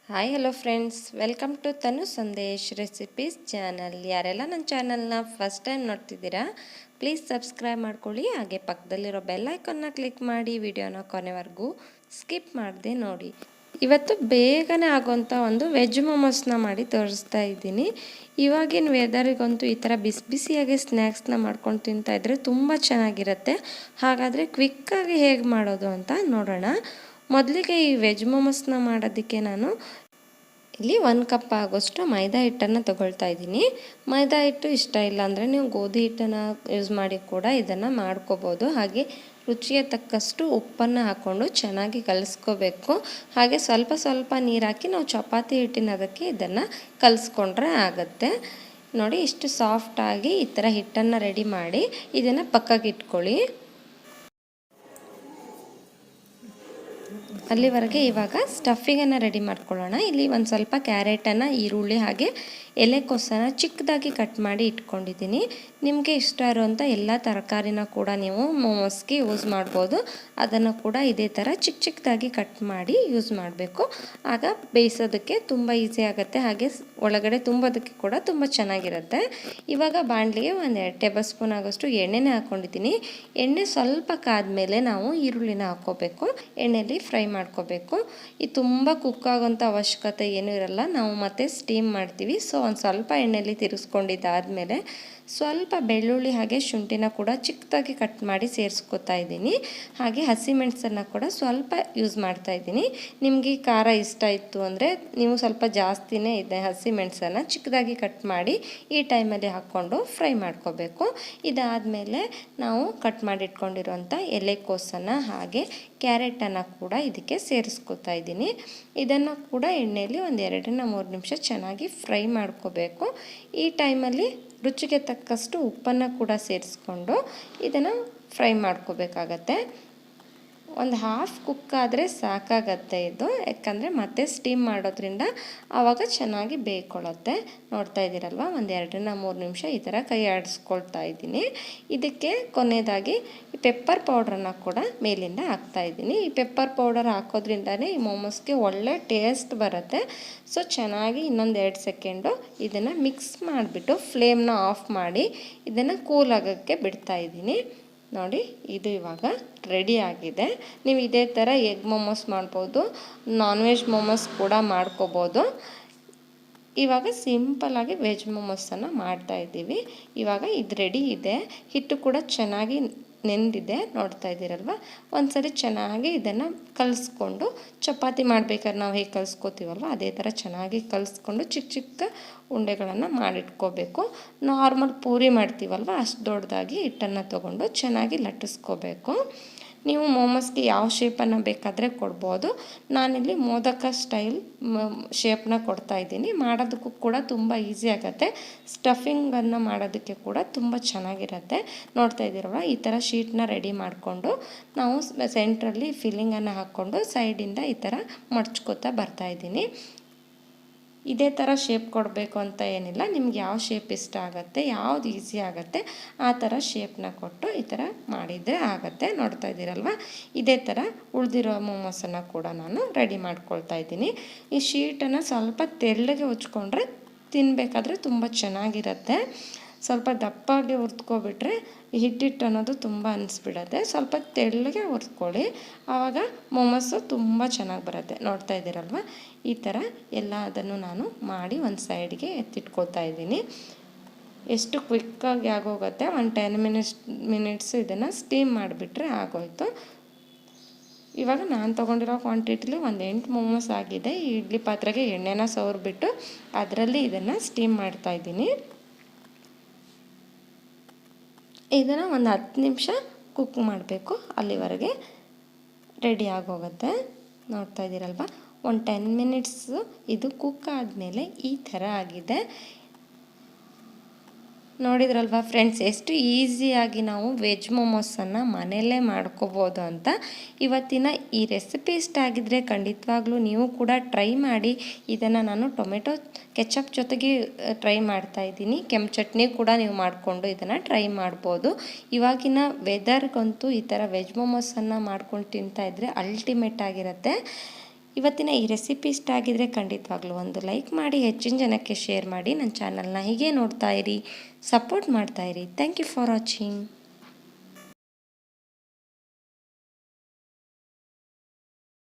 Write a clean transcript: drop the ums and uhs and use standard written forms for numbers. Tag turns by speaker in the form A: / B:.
A: Hi hello friends, welcome to Tanu Sandesh recipes channel. ಯಾರೆಲ್ಲ ನನ್ನ ಚಾನಲ್ನ ಫಸ್ಟ್ ಟೈಮ್ ನೋಡ್ತಿದ್ದೀರಾ ಪ್ಲೀಸ್ ಸಬ್ಸ್ಕ್ರೈಬ್ ಮಾಡ್ಕೊಳ್ಳಿ. ಹಾಗೆ ಪಕ್ಕದಲ್ಲಿರೋ ಬೆಲ್ ಐಕಾನ್ನ ಕ್ಲಿಕ್ ಮಾಡಿ ವಿಡಿಯೋನ ಕೊನೆವರೆಗೂ ಸ್ಕಿಪ್ ಮಾಡದೆ ನೋಡಿ. ಇವತ್ತು ಬೇಗನೆ ಆಗೋಂಥ ಒಂದು ವೆಜ್ ಮೊಮೋಸ್ನ ಮಾಡಿ ತೋರಿಸ್ತಾ ಇದ್ದೀನಿ. ಇವಾಗಿನ ವೆದರಿಗಂತೂ ಈ ಥರ ಬಿಸಿ ಬಿಸಿಯಾಗಿ ಸ್ನ್ಯಾಕ್ಸ್ನ ಮಾಡ್ಕೊಂಡು ತಿಂತಾಯಿದ್ರೆ ತುಂಬ ಚೆನ್ನಾಗಿರುತ್ತೆ. ಹಾಗಾದರೆ ಕ್ವಿಕ್ಕಾಗಿ ಹೇಗೆ ಮಾಡೋದು ಅಂತ ನೋಡೋಣ. ಮೊದಲಿಗೆ ಈ ವೆಜ್ ಮೊಮೋಸ್ನ ಮಾಡೋದಕ್ಕೆ ನಾನು ಇಲ್ಲಿ 1 ಕಪ್ ಆಗೋಷ್ಟು ಮೈದಾ ಹಿಟ್ಟನ್ನು ತಗೊಳ್ತಾ ಇದ್ದೀನಿ. ಮೈದಾ ಹಿಟ್ಟು ಇಷ್ಟ ಇಲ್ಲ ಅಂದರೆ ನೀವು ಗೋಧಿ ಹಿಟ್ಟನ್ನು ಯೂಸ್ ಮಾಡಿ ಕೂಡ ಇದನ್ನು ಮಾಡ್ಕೋಬೋದು. ಹಾಗೆ ರುಚಿಗೆ ತಕ್ಕಷ್ಟು ಉಪ್ಪನ್ನು ಹಾಕ್ಕೊಂಡು ಚೆನ್ನಾಗಿ ಕಲಿಸ್ಕೋಬೇಕು. ಹಾಗೆ ಸ್ವಲ್ಪ ಸ್ವಲ್ಪ ನೀರು ಹಾಕಿ ನಾವು ಚಪಾತಿ ಹಿಟ್ಟಿನ ಅದಕ್ಕೆ ಇದನ್ನು ಕಲಿಸ್ಕೊಂಡ್ರೆ ಆಗುತ್ತೆ. ನೋಡಿ, ಇಷ್ಟು ಸಾಫ್ಟಾಗಿ ಈ ಥರ ಹಿಟ್ಟನ್ನು ರೆಡಿ ಮಾಡಿ ಇದನ್ನು ಪಕ್ಕಕ್ಕೆ ಇಟ್ಕೊಳ್ಳಿ. ಅಲ್ಲಿವರೆಗೆ ಇವಾಗ ಸ್ಟಫಿಂಗನ್ನು ರೆಡಿ ಮಾಡ್ಕೊಳ್ಳೋಣ. ಇಲ್ಲಿ ಒಂದು ಸ್ವಲ್ಪ ಕ್ಯಾರೆಟನ್ನು, ಈರುಳ್ಳಿ ಹಾಗೆ ಎಲೆಕೋಸನ್ನು ಚಿಕ್ಕದಾಗಿ ಕಟ್ ಮಾಡಿ ಇಟ್ಕೊಂಡಿದ್ದೀನಿ. ನಿಮಗೆ ಇಷ್ಟ ಇರೋವಂಥ ಎಲ್ಲ ತರಕಾರಿನ ಕೂಡ ನೀವು ಮೊಮೋಸ್ಗೆ ಯೂಸ್ ಮಾಡ್ಬೋದು. ಅದನ್ನು ಕೂಡ ಇದೇ ಥರ ಚಿಕ್ಕ ಚಿಕ್ಕದಾಗಿ ಕಟ್ ಮಾಡಿ ಯೂಸ್ ಮಾಡಬೇಕು. ಆಗ ಬೇಯಿಸೋದಕ್ಕೆ ತುಂಬ ಈಸಿ ಆಗುತ್ತೆ. ಹಾಗೆ ಒಳಗಡೆ ತುಂಬೋದಕ್ಕೆ ಕೂಡ ತುಂಬ ಚೆನ್ನಾಗಿರುತ್ತೆ. ಇವಾಗ ಬಾಣಲಿಗೆ 1 ಟೇಬಲ್ ಸ್ಪೂನ್ ಆಗೋಷ್ಟು ಎಣ್ಣೆನೇ ಹಾಕ್ಕೊಂಡಿದ್ದೀನಿ. ಎಣ್ಣೆ ಸ್ವಲ್ಪ ಕಾದ್ಮೇಲೆ ನಾವು ಈರುಳ್ಳಿನ ಹಾಕ್ಕೋಬೇಕು. ಎಣ್ಣೆಯಲ್ಲಿ ಫ್ರೈ ಮಾಡ್ಕೋಬೇಕು. ಇದು ತುಂಬ ಕುಕ್ ಆಗೋಂಥ ಅವಶ್ಯಕತೆ ಏನೂ ಇರಲ್ಲ. ನಾವು ಮತ್ತೆ ಸ್ಟೀಮ್ ಮಾಡ್ತೀವಿ. ಸೊ ಒಂದು ಸ್ವಲ್ಪ ಎಣ್ಣೆಯಲ್ಲಿ ತಿರುಗಿಸ್ಕೊಂಡಿದ್ದಾದಮೇಲೆ ಸ್ವಲ್ಪ ಬೆಳ್ಳುಳ್ಳಿ ಹಾಗೆ ಶುಂಠಿನ ಕೂಡ ಚಿಕ್ಕದಾಗಿ ಕಟ್ ಮಾಡಿ ಸೇರಿಸ್ಕೊತಾ ಇದ್ದೀನಿ. ಹಾಗೆ ಹಸಿಮೆಣಸನ್ನು ಕೂಡ ಸ್ವಲ್ಪ ಯೂಸ್ ಮಾಡ್ತಾ ಇದ್ದೀನಿ. ನಿಮಗೆ ಖಾರ ಇಷ್ಟ ಇತ್ತು ಅಂದರೆ ನೀವು ಸ್ವಲ್ಪ ಜಾಸ್ತಿನೇ ಇದೆ ಹಸಿಮೆಣಸನ್ನು ಚಿಕ್ಕದಾಗಿ ಕಟ್ ಮಾಡಿ ಈ ಟೈಮಲ್ಲಿ ಹಾಕ್ಕೊಂಡು ಫ್ರೈ ಮಾಡ್ಕೋಬೇಕು. ಇದಾದಮೇಲೆ ನಾವು ಕಟ್ ಮಾಡಿ ಇಟ್ಕೊಂಡಿರುವಂಥ ಎಲೆಕೋಸನ್ನು ಹಾಗೆ ಕ್ಯಾರೆಟನ್ನು ಕೂಡ ಇದಕ್ಕೆ ಸೇರಿಸ್ಕೊತಾ ಇದ್ದೀನಿ. ಇದನ್ನು ಕೂಡ ಎಣ್ಣೆಯಲ್ಲಿ ಒಂದು 2-3 ನಿಮಿಷ ಚೆನ್ನಾಗಿ ಫ್ರೈ ಮಾಡ್ಕೋಬೇಕು. ಈ ಟೈಮಲ್ಲಿ ರುಚಿಗೆ ತಕ್ಕಷ್ಟು ಉಪ್ಪನ್ನು ಕೂಡ ಸೇರಿಸ್ಕೊಂಡು ಇದನ್ನು ಫ್ರೈ ಮಾಡ್ಕೋಬೇಕಾಗತ್ತೆ. ಒಂದು ಹಾಫ್ ಕುಕ್ ಆದರೆ ಸಾಕಾಗತ್ತೆ ಇದು, ಯಾಕಂದರೆ ಮತ್ತೆ ಸ್ಟೀಮ್ ಮಾಡೋದ್ರಿಂದ ಆವಾಗ ಚೆನ್ನಾಗಿ ಬೇಯ್ಕೊಳ್ಳುತ್ತೆ. ನೋಡ್ತಾ ಇದ್ದೀರಲ್ವ, ಒಂದು 2-3 ನಿಮಿಷ ಈ ಥರ ಕೈ ಆಡಿಸ್ಕೊಳ್ತಾ ಇದ್ದೀನಿ. ಇದಕ್ಕೆ ಕೊನೆಯದಾಗಿ ಪೆಪ್ಪರ್ ಪೌಡ್ರನ್ನು ಕೂಡ ಮೇಲಿಂದ ಹಾಕ್ತಾ ಇದ್ದೀನಿ. ಈ ಪೆಪ್ಪರ್ ಪೌಡರ್ ಹಾಕೋದ್ರಿಂದನೇ ಈ ಮೊಮೋಸ್ಗೆ ಒಳ್ಳೆ ಟೇಸ್ಟ್ ಬರುತ್ತೆ. ಸೊ ಚೆನ್ನಾಗಿ ಇನ್ನೊಂದು 2 ಸೆಕೆಂಡು ಇದನ್ನು ಮಿಕ್ಸ್ ಮಾಡಿಬಿಟ್ಟು ಫ್ಲೇಮ್ನ ಆಫ್ ಮಾಡಿ ಇದನ್ನು ಕೂಲ್ ಆಗೋಕ್ಕೆ ಬಿಡ್ತಾ ಇದ್ದೀನಿ. ನೋಡಿ, ಇದು ಇವಾಗ ರೆಡಿ ಆಗಿದೆ. ನೀವು ಇದೇ ಥರ ಎಗ್ ಮೊಮೋಸ್ ಮಾಡ್ಬೋದು, ನಾನ್ ವೆಜ್ ಮೊಮೋಸ್ ಕೂಡ ಮಾಡ್ಕೋಬೋದು. ಇವಾಗ ಸಿಂಪಲ್ಲಾಗಿ ವೆಜ್ ಮೊಮೋಸನ್ನು ಮಾಡ್ತಾಯಿದ್ದೀವಿ. ಇವಾಗ ಇದು ರೆಡಿ ಇದೆ. ಹಿಟ್ಟು ಕೂಡ ಚೆನ್ನಾಗಿ ನೆಂದಿದೆ, ನೋಡ್ತಾ ಇದ್ದೀರಲ್ವ. ಒಂದ್ಸರಿ ಚೆನ್ನಾಗಿ ಇದನ್ನು ಕಲಿಸ್ಕೊಂಡು ಚಪಾತಿ ಮಾಡ್ಬೇಕಾದ್ರೆ ನಾವು ಹೇಗೆ ಕಲಿಸ್ಕೋತೀವಲ್ವ ಅದೇ ಥರ ಚೆನ್ನಾಗಿ ಕಲಿಸ್ಕೊಂಡು ಚಿಕ್ಕ ಚಿಕ್ಕ ಉಂಡೆಗಳನ್ನು ಮಾಡಿಟ್ಕೋಬೇಕು. ನಾರ್ಮಲ್ ಪೂರಿ ಮಾಡ್ತೀವಲ್ವ ಅಷ್ಟು ದೊಡ್ಡದಾಗಿ ಹಿಟ್ಟನ್ನು ತೊಗೊಂಡು ಚೆನ್ನಾಗಿ ಲಟ್ಟಿಸ್ಕೋಬೇಕು. ನೀವು ಮೊಮೋಸ್ಗೆ ಯಾವ ಶೇಪನ್ನು ಬೇಕಾದರೆ ಕೊಡ್ಬೋದು. ನಾನಿಲ್ಲಿ ಮೋದಕ ಸ್ಟೈಲ್ ಶೇಪ್ನ ಕೊಡ್ತಾಯಿದ್ದೀನಿ. ಮಾಡೋದಕ್ಕೂ ಕೂಡ ತುಂಬ ಈಸಿ ಆಗುತ್ತೆ. ಸ್ಟಫಿಂಗನ್ನು ಮಾಡೋದಕ್ಕೆ ಕೂಡ ತುಂಬ ಚೆನ್ನಾಗಿರುತ್ತೆ. ನೋಡ್ತಾ ಇದ್ದೀರಲ್ವ, ಈ ಥರ ಶೀಟ್ನ ರೆಡಿ ಮಾಡಿಕೊಂಡು ನಾವು ಸೆಂಟ್ರಲ್ಲಿ ಫಿಲ್ಲಿಂಗನ್ನು ಹಾಕ್ಕೊಂಡು ಸೈಡಿಂದ ಈ ಥರ ಮಡ್ಚ್ಕೋತಾ ಬರ್ತಾಯಿದ್ದೀನಿ. ಇದೇ ಥರ ಶೇಪ್ ಕೊಡಬೇಕು ಅಂತ ಏನಿಲ್ಲ. ನಿಮ್ಗೆ ಯಾವ ಶೇಪ್ ಇಷ್ಟ ಆಗುತ್ತೆ, ಯಾವ್ದು ಈಸಿ ಆಗುತ್ತೆ ಆ ಥರ ಶೇಪ್ನ ಕೊಟ್ಟು ಈ ಥರ ಮಾಡಿದರೆ ಆಗುತ್ತೆ. ನೋಡ್ತಾ ಇದ್ದೀರಲ್ವ, ಇದೇ ಥರ ಉಳಿದಿರೋ ಮೊಮೋಸನ್ನು ಕೂಡ ನಾನು ರೆಡಿ ಮಾಡ್ಕೊಳ್ತಾ ಇದ್ದೀನಿ. ಈ ಶೀಟನ್ನು ಸ್ವಲ್ಪ ತೆಳ್ಳಗೆ ಉಜ್ಕೊಂಡ್ರೆ ತಿನ್ನಬೇಕಾದ್ರೆ ತುಂಬ ಚೆನ್ನಾಗಿರುತ್ತೆ. ಸ್ವಲ್ಪ ದಪ್ಪಾಗಿ ಹುರ್ದ್ಕೊಬಿಟ್ರೆ ಹಿಟ್ಟಿಟ್ಟು ಅನ್ನೋದು ತುಂಬ ಅನಿಸ್ಬಿಡತ್ತೆ. ಸ್ವಲ್ಪ ತೆಳ್ಳಗೆ ಹುರ್ಕೊಳ್ಳಿ, ಆವಾಗ ಮೊಮೋಸು ತುಂಬ ಚೆನ್ನಾಗಿ ಬರುತ್ತೆ. ನೋಡ್ತಾ ಇದ್ದೀರಲ್ವ, ಈ ಥರ ಎಲ್ಲದನ್ನು ನಾನು ಮಾಡಿ ಒಂದು ಸೈಡ್ಗೆ ಎತ್ತಿಟ್ಕೊತಾ ಇದ್ದೀನಿ. ಎಷ್ಟು ಕ್ವಿಕ್ಕಾಗಿ ಆಗೋಗುತ್ತೆ. ಒಂದು 10 ಮಿನಿಟ್ಸ್ ಇದನ್ನು ಸ್ಟೀಮ್ ಮಾಡಿಬಿಟ್ರೆ ಆಗೋಯ್ತು. ಇವಾಗ ನಾನು ತೊಗೊಂಡಿರೋ ಕ್ವಾಂಟಿಟಿಲಿ ಒಂದು 8 ಮೊಮೋಸ್ ಆಗಿದೆ. ಈ ಇಡ್ಲಿ ಪಾತ್ರೆಗೆ ಎಣ್ಣೆನ ಸವರ್ಬಿಟ್ಟು ಅದರಲ್ಲಿ ಇದನ್ನು ಸ್ಟೀಮ್ ಮಾಡ್ತಾಯಿದ್ದೀನಿ. ಇದನ್ನು ಒಂದು 10 ನಿಮಿಷ ಕುಕ್ ಮಾಡಬೇಕು. ಅಲ್ಲಿವರೆಗೆ ರೆಡಿ ಆಗೋಗುತ್ತೆ. ನೋಡ್ತಾ ಇದ್ದೀರಲ್ವ, ಒಂದು 10 ಮಿನಿಟ್ಸು ಇದು ಕುಕ್ ಆದಮೇಲೆ ಈ ಥರ ಆಗಿದೆ. ನೋಡಿದ್ರಲ್ವ ಫ್ರೆಂಡ್ಸ್, ಎಷ್ಟು ಈಸಿಯಾಗಿ ನಾವು ವೆಜ್ ಮೊಮೋಸನ್ನು ಮನೆಯಲ್ಲೇ ಮಾಡ್ಕೋಬೋದು ಅಂತ. ಇವತ್ತಿನ ಈ ರೆಸಿಪಿ ಇಷ್ಟ ಆಗಿದ್ದರೆ ಖಂಡಿತವಾಗ್ಲೂ ನೀವು ಕೂಡ ಟ್ರೈ ಮಾಡಿ. ಇದನ್ನು ನಾನು ಟೊಮೆಟೊ ಕೆಚಪ್ ಜೊತೆಗೆ ಟ್ರೈ ಮಾಡ್ತಾಯಿದ್ದೀನಿ. ಕೆಂಪು ಚಟ್ನಿ ಕೂಡ ನೀವು ಮಾಡಿಕೊಂಡು ಇದನ್ನು ಟ್ರೈ ಮಾಡ್ಬೋದು. ಇವಾಗಿನ ವೆದರ್ಗಂತೂ ಈ ಥರ ವೆಜ್ ಮೊಮೋಸನ್ನು ಮಾಡ್ಕೊಂಡು ತಿಂತಾಯಿದ್ರೆ ಅಲ್ಟಿಮೇಟ್ ಆಗಿರುತ್ತೆ. ಇವತ್ತಿನ ಈ ರೆಸಿಪಿ ಇಷ್ಟ ಆಗಿದರೆ ಖಂಡಿತವಾಗ್ಲೂ ಒಂದು ಲೈಕ್ ಮಾಡಿ, ಹೆಚ್ಚಿನ ಜನಕ್ಕೆ ಶೇರ್ ಮಾಡಿ. ನನ್ನ ಚಾನಲ್ನ ಹೀಗೆ ನೋಡ್ತಾ ಇರಿ, ಸಪೋರ್ಟ್ ಮಾಡ್ತಾ ಇರಿ. Thank you for watching.